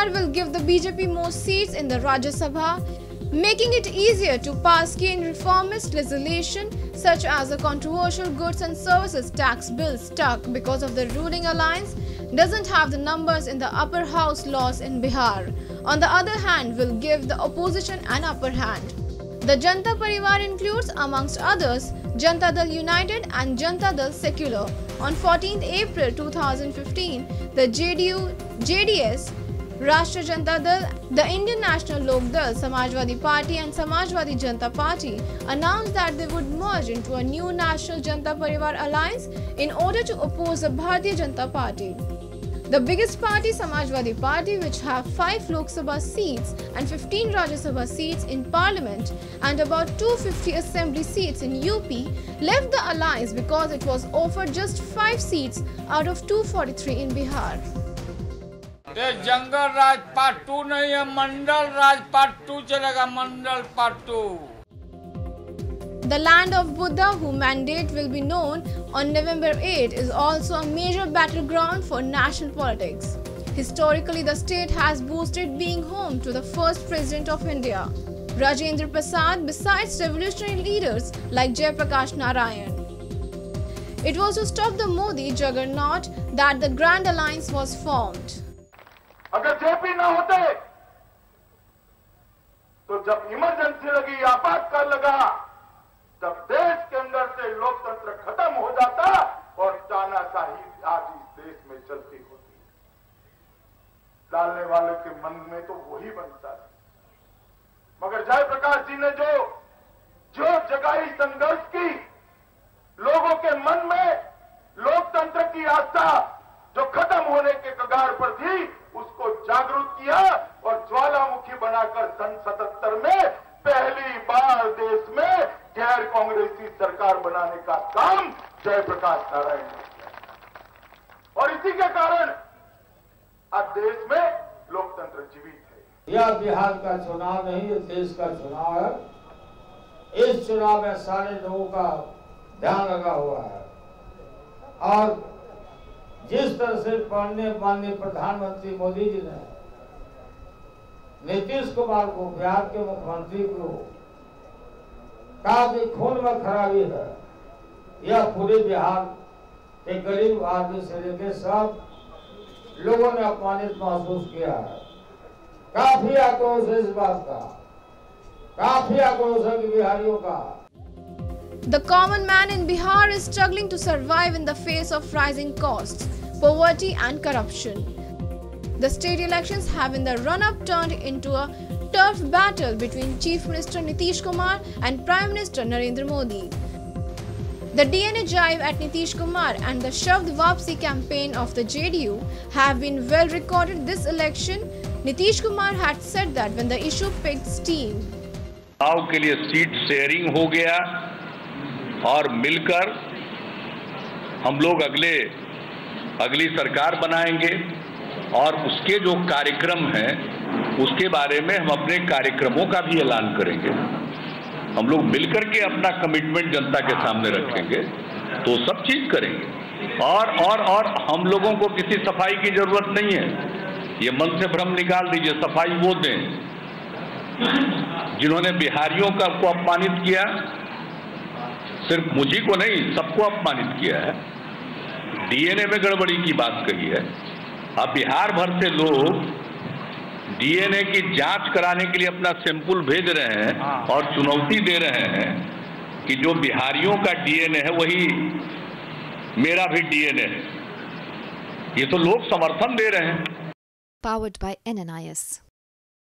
Kumar will give the BJP more seats in the Rajya Sabha, making it easier to pass key reformist legislation such as the controversial goods and services tax bill stuck because of the ruling alliance doesn't have the numbers in the upper house laws in Bihar. On the other hand, will give the opposition an upper hand. The Janata Parivar includes, amongst others, Janata Dal United and Janata Dal Secular. On 14th April 2015, the JDU, JDS, Rashtra Janata Dal, the Indian National Lok Dal, Samajwadi Party and Samajwadi Janata Party announced that they would merge into a new National Janata Parivar alliance in order to oppose the Bharatiya Janata Party. The biggest party, Samajwadi Party, which have 5 Lok Sabha seats and 15 Rajya Sabha seats in Parliament and about 250 Assembly seats in UP, left the alliance because it was offered just 5 seats out of 243 in Bihar. ये जंगल राज part 2 नहीं है, मंडल राज part 2 चलेगा, मंडल part 2। The land of Buddha, whose mandate will be known on November 8, is also a major battleground for national politics. Historically, the state has boasted being home to the first president of India, Rajendra Prasad, besides revolutionary leaders like Jayaprakash Narayan. It was to stop the Modi juggernaut that the Grand Alliance was formed. अगर JP ना होते तो जब emergency लगी, आपातकाल लगा, तब देश के अंदर से लोकतंत्र खत्म हो जाता और तानाशाही आज इस देश में चलती होती। डालने वाले के मन में तो वही बनता है। मगर जयप्रकाश जी ने जो जगाई संघर्ष की, लोगों के मन में लोकतंत्र की आस्था जो खत्म होने के कगार पर थी, उसको जागरूक किया और ज्वालामुखी बनाकर सन 77 में पहली बार देश में गैर कांग्रेसी सरकार बनाने का काम जयप्रकाश नारायण ने किया। और इसी के कारण आज देश में लोकतंत्र जीवित है। यह बिहार का चुनाव नहीं, यह देश का चुनाव है। इस चुनाव में सारे लोगों का ध्यान लगा हुआ है और जिस तरह से माननीय प्रधानमंत्री मोदी जी ने नीतीश कुमार को, बिहार के मुख्यमंत्री को, कहा कि खून में खराबी है, यह पूरे बिहार के गरीब आदमी से लेकर सब लोगों ने अपमानित महसूस किया है। काफी आक्रोश है इस बात का, काफी आक्रोश है कि बिहारियों का। The common man in Bihar is struggling to survive in the face of rising costs, poverty and corruption. The state elections have in the run-up turned into a tough battle between Chief Minister Nitish Kumar and Prime Minister Narendra Modi. The DNA jive at Nitish Kumar and the Shavd Vapsi campaign of the JDU have been well recorded this election. Nitish Kumar had said that when the issue picked steam. चुनाव के लिए seat sharing हो गया और मिलकर हम लोग अगली सरकार बनाएंगे और उसके जो कार्यक्रम हैं उसके बारे में हम अपने कार्यक्रमों का भी ऐलान करेंगे। हम लोग मिलकर के अपना कमिटमेंट जनता के सामने रखेंगे तो सब चीज करेंगे और हम लोगों को किसी सफाई की जरूरत नहीं है। ये मन से भ्रम निकाल दीजिए, सफाई वो दें जिन्होंने बिहारियों को अपमानित किया, सिर्फ मुझी को नहीं सबको अपमानित किया है, डीएनए में गड़बड़ी की बात कही है। अब बिहार भर से लोग डीएनए की जांच कराने के लिए अपना सैंपल भेज रहे हैं और चुनौती दे रहे हैं कि जो बिहारियों का डीएनए है वही मेरा भी डीएनए है। ये तो लोग समर्थन दे रहे हैं। Powered by NNIS.